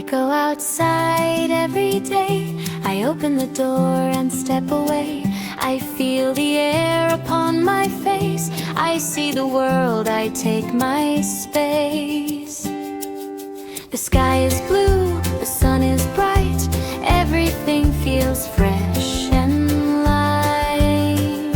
go outside every day. I open the door and step away. I feel the air upon my face. I see the world, I take my space. The sky is blue, the sun is bright. Everything feels fresh and light.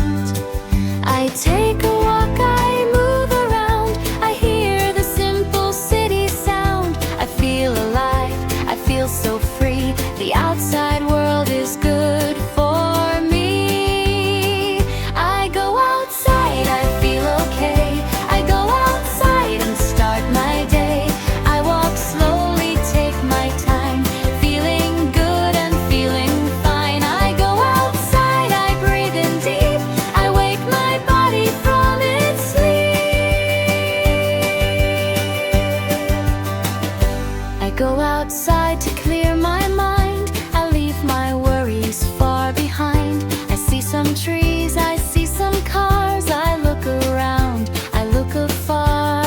I take a walk, I move around. I hear the simple city sound. I feel alive, I feel so free. The outside world is good for me. I go outside, I feel okay. I go outside and start my day. I walk slowly, take my time, feeling good and feeling fine. I go outside, I breathe in deep. I wake my body from its sleep. I go outside to clear my mind. I leave my worries far behind. I see some trees, I see some cars. I look around, I look afar.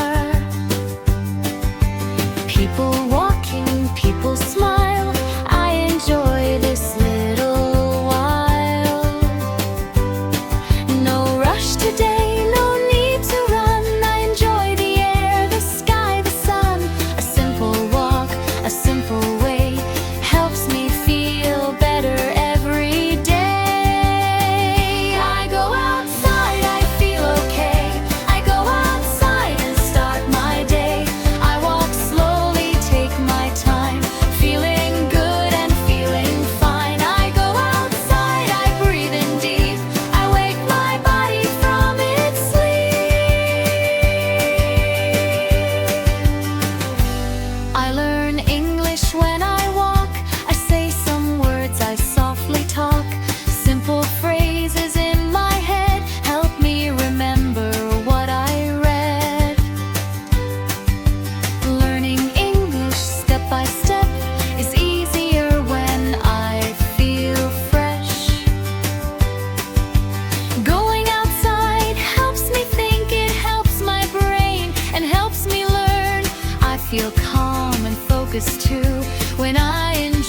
People walking, people smile. I enjoy this little while. No rush today, no need to run. I enjoy the air, the sky, the sun. A simple walk, a simple way helps me feel better every day. I go outside, I feel okay. I go outside and start my day. I walk slowly, take my time, feeling good and feeling fine. I go outside, I breathe in deep. I wake my body from its sleep. I learn English when I walk. I say some words, I softly talk. Simple phrases in my head help me remember what I read. Learning English step by step is easier when I feel fresh. Going outside helps me think, it helps my brain and helps me learn. I feel calm and focused too when I enjoy